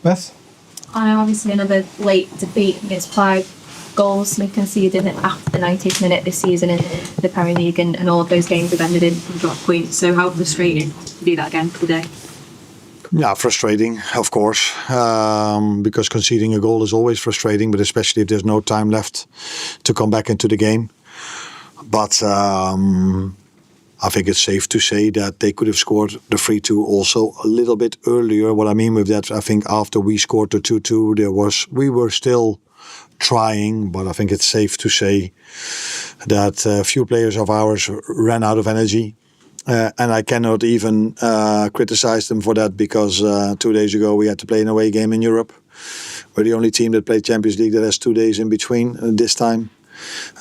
Beth? Obviously another late defeat against 5 goals we conceded after the 90th minute this season in the Premier League, and all of those games have ended in drop points. So how frustrating to do that again today? Yeah, frustrating, of course, because conceding a goal is always frustrating, but especially if there's no time left to come back into the game. But I think it's safe to say that they could have scored the 3-2 also a little bit earlier. What I mean with that, I think after we scored the 2-2, we were still trying, but I think it's safe to say that a few players of ours ran out of energy. And I cannot even criticize them for that, because 2 days ago we had to play an away game in Europe. We're the only team that played Champions League that has 2 days in between this time.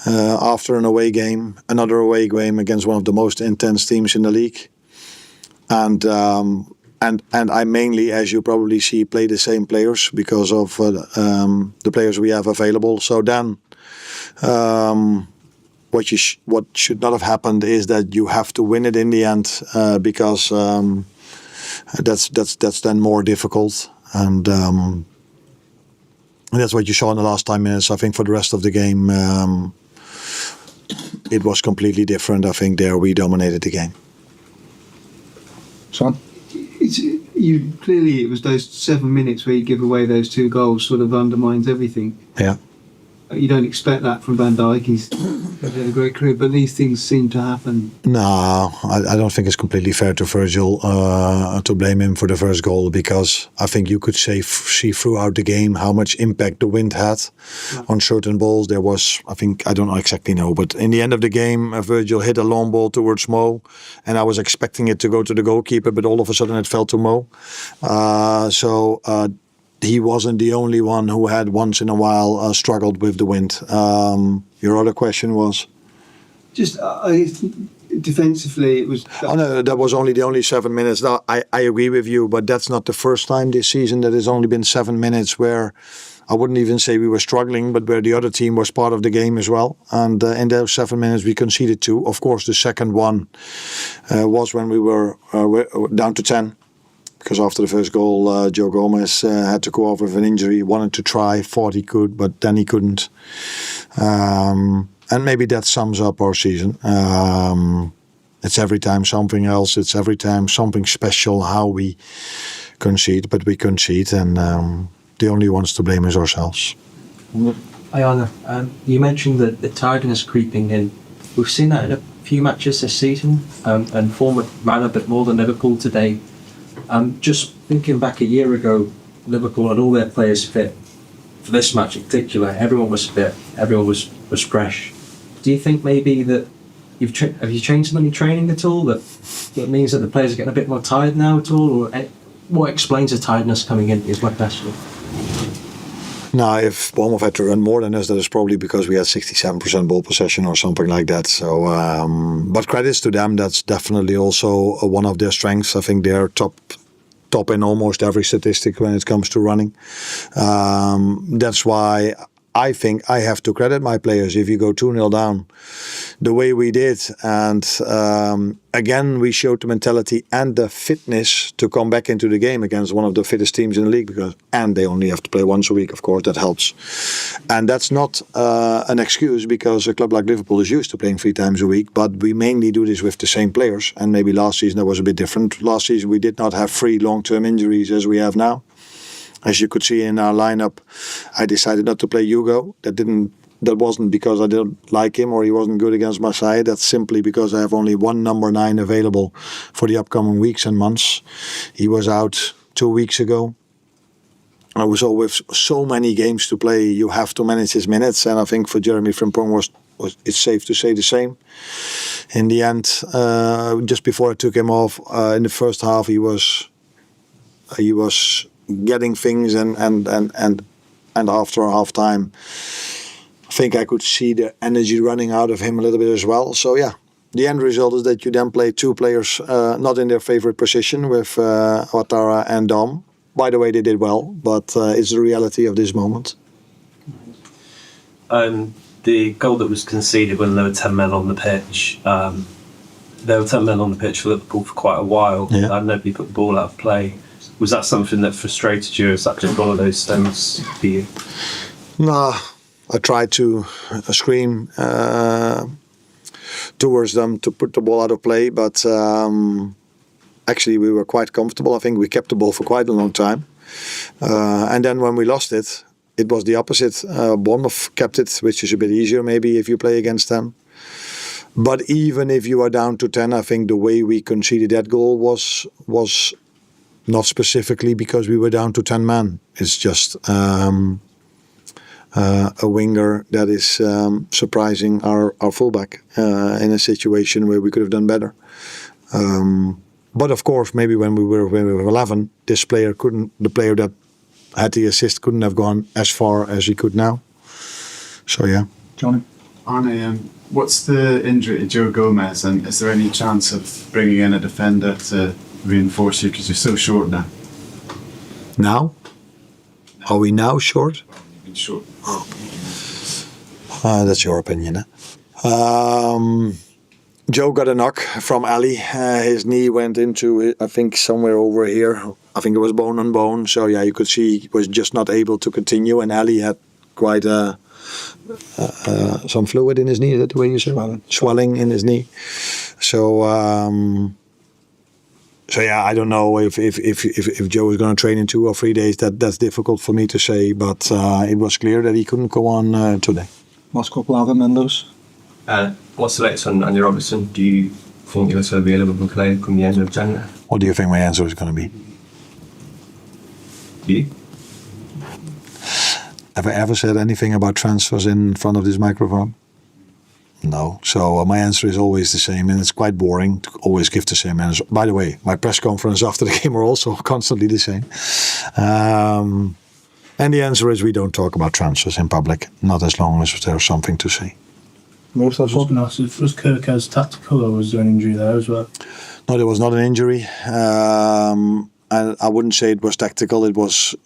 After an away game, another away game against one of the most intense teams in the league. And I mainly, as you probably see, play the same players because of the players we have available. So then what should not have happened is that you have to win it in the end, because that's then more difficult, and that's what you saw in the last 10 minutes. I think for the rest of the game, it was completely different. I think there we dominated the game. Son? Clearly, it was those 7 minutes where you give away those 2 goals sort of undermines everything. Yeah. You don't expect that from Van Dijk. He's had a great career, but these things seem to happen. No, I don't think it's completely fair to Virgil to blame him for the first goal, because I think you could see throughout the game how much impact the wind had on certain balls. There was, I don't exactly know, but in the end of the game, Virgil hit a long ball towards Mo, and I was expecting it to go to the goalkeeper, but all of a sudden it fell to Mo. He wasn't the only one who had once in a while struggled with the wind. Your other question was? Just defensively, it was... Oh no, that was the only 7 minutes. Now, I agree with you, but that's not the first time this season that it's only been 7 minutes where I wouldn't even say we were struggling, but where the other team was part of the game as well. And in those 7 minutes we conceded 2. Of course, the second one was when we were down to 10. Because after the first goal, Joe Gomez had to go off with an injury. He wanted to try, thought he could, but then he couldn't. And maybe that sums up our season. It's every time something else. It's every time something special how we concede. But we concede, and the only ones to blame is ourselves. Hi, Arne. You mentioned that the tiredness creeping in. We've seen that in a few matches this season, and form ran a bit more than Liverpool today. Just thinking back a year ago, Liverpool had all their players fit. For this match in particular, everyone was fit, everyone was fresh. Do you think maybe that have you changed any training at all that means that the players are getting a bit more tired now at all? Or what explains the tiredness coming in is my question. Now, if Bournemouth had to run more than us, that is probably because we had 67% ball possession or something like that. So, but credits to them. That's definitely also one of their strengths. I think they're top in almost every statistic when it comes to running. That's why I think I have to credit my players. If you go 2-0 down, the way we did, and again we showed the mentality and the fitness to come back into the game against one of the fittest teams in the league, and they only have to play once a week, of course, that helps. And that's not an excuse, because a club like Liverpool is used to playing 3 times a week, but we mainly do this with the same players, and maybe last season that was a bit different. Last season we did not have 3 long-term injuries as we have now. As you could see in our lineup, I decided not to play Hugo. That wasn't because I didn't like him or he wasn't good against Marseille. That's simply because I have only one number 9 available for the upcoming weeks and months. He was out 2 weeks ago. I was always so many games to play. You have to manage his minutes, and I think for Jeremy Frimpong it's safe to say the same. In the end, just before I took him off in the first half, he was getting things, and after half time, I think I could see the energy running out of him a little bit as well. So yeah, the end result is that you then play 2 players not in their favorite position with Ouattara and Dom. By the way, they did well, but it's the reality of this moment. the goal that was conceded when there were 10 men on the pitch. There were 10 men on the pitch for Liverpool for quite a while. Yeah. And nobody put the ball out of play. Was that something that frustrated you? Or is that just one of those stones for you? No, I tried to scream towards them to put the ball out of play, but actually we were quite comfortable. I think we kept the ball for quite a long time. And then when we lost it, it was the opposite. Bournemouth kept it, which is a bit easier maybe if you play against them. But even if you are down to 10, I think the way we conceded that goal was not specifically because we were down to 10 men. It's just a winger that is surprising our fullback in a situation where we could have done better. But of course, maybe when we were 11, the player that had the assist couldn't have gone as far as he could now. So yeah. Johnny? Arne, what's the injury to Joe Gomez, and is there any chance of bringing in a defender to reinforce you because you're so short now? Now? Are we now short? You've been short. That's your opinion, huh? Joe got a knock from Ali. His knee went into, I think, somewhere over here. I think it was bone on bone. So yeah, you could see he was just not able to continue. And Ali had quite some fluid in his knee. Is that the way you say it? Swelling in his knee. So yeah, I don't know if Joe is going to train in 2 or 3 days. That's difficult for me to say. But it was clear that he couldn't go on today. Last couple of Mendo's. What's the latest on Andy Robertson? Do you think he'll still be a Liverpool player come the end of January? What do you think my answer is going to be? You? Have I ever said anything about transfers in front of this microphone? No. So my answer is always the same, and it's quite boring to always give the same answer. By the way, my press conference after the game are also constantly the same. And the answer is we don't talk about transfers in public, not as long as there's something to say. Most of us. Was Kirk as tactical, or was there an injury there as well? No, there was not an injury. And I wouldn't say it was tactical. It was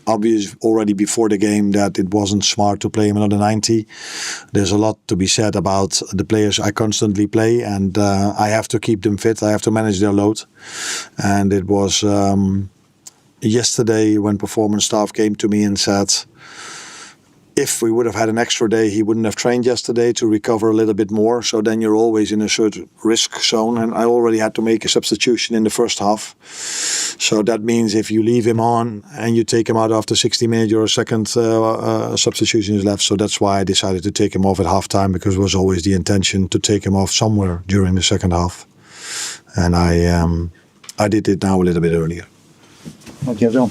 obvious already before the game that it wasn't smart to play him another 90. There's a lot to be said about the players I constantly play, and I have to keep them fit. I have to manage their load. And it was yesterday when performance staff came to me and said, if we would have had an extra day, he wouldn't have trained yesterday to recover a little bit more. So then you're always in a certain risk zone. And I already had to make a substitution in the first half. So that means if you leave him on and you take him out after 60 minutes, your second substitution is left. So that's why I decided to take him off at halftime, because it was always the intention to take him off somewhere during the second half. And I did it now a little bit earlier. Thank you, John.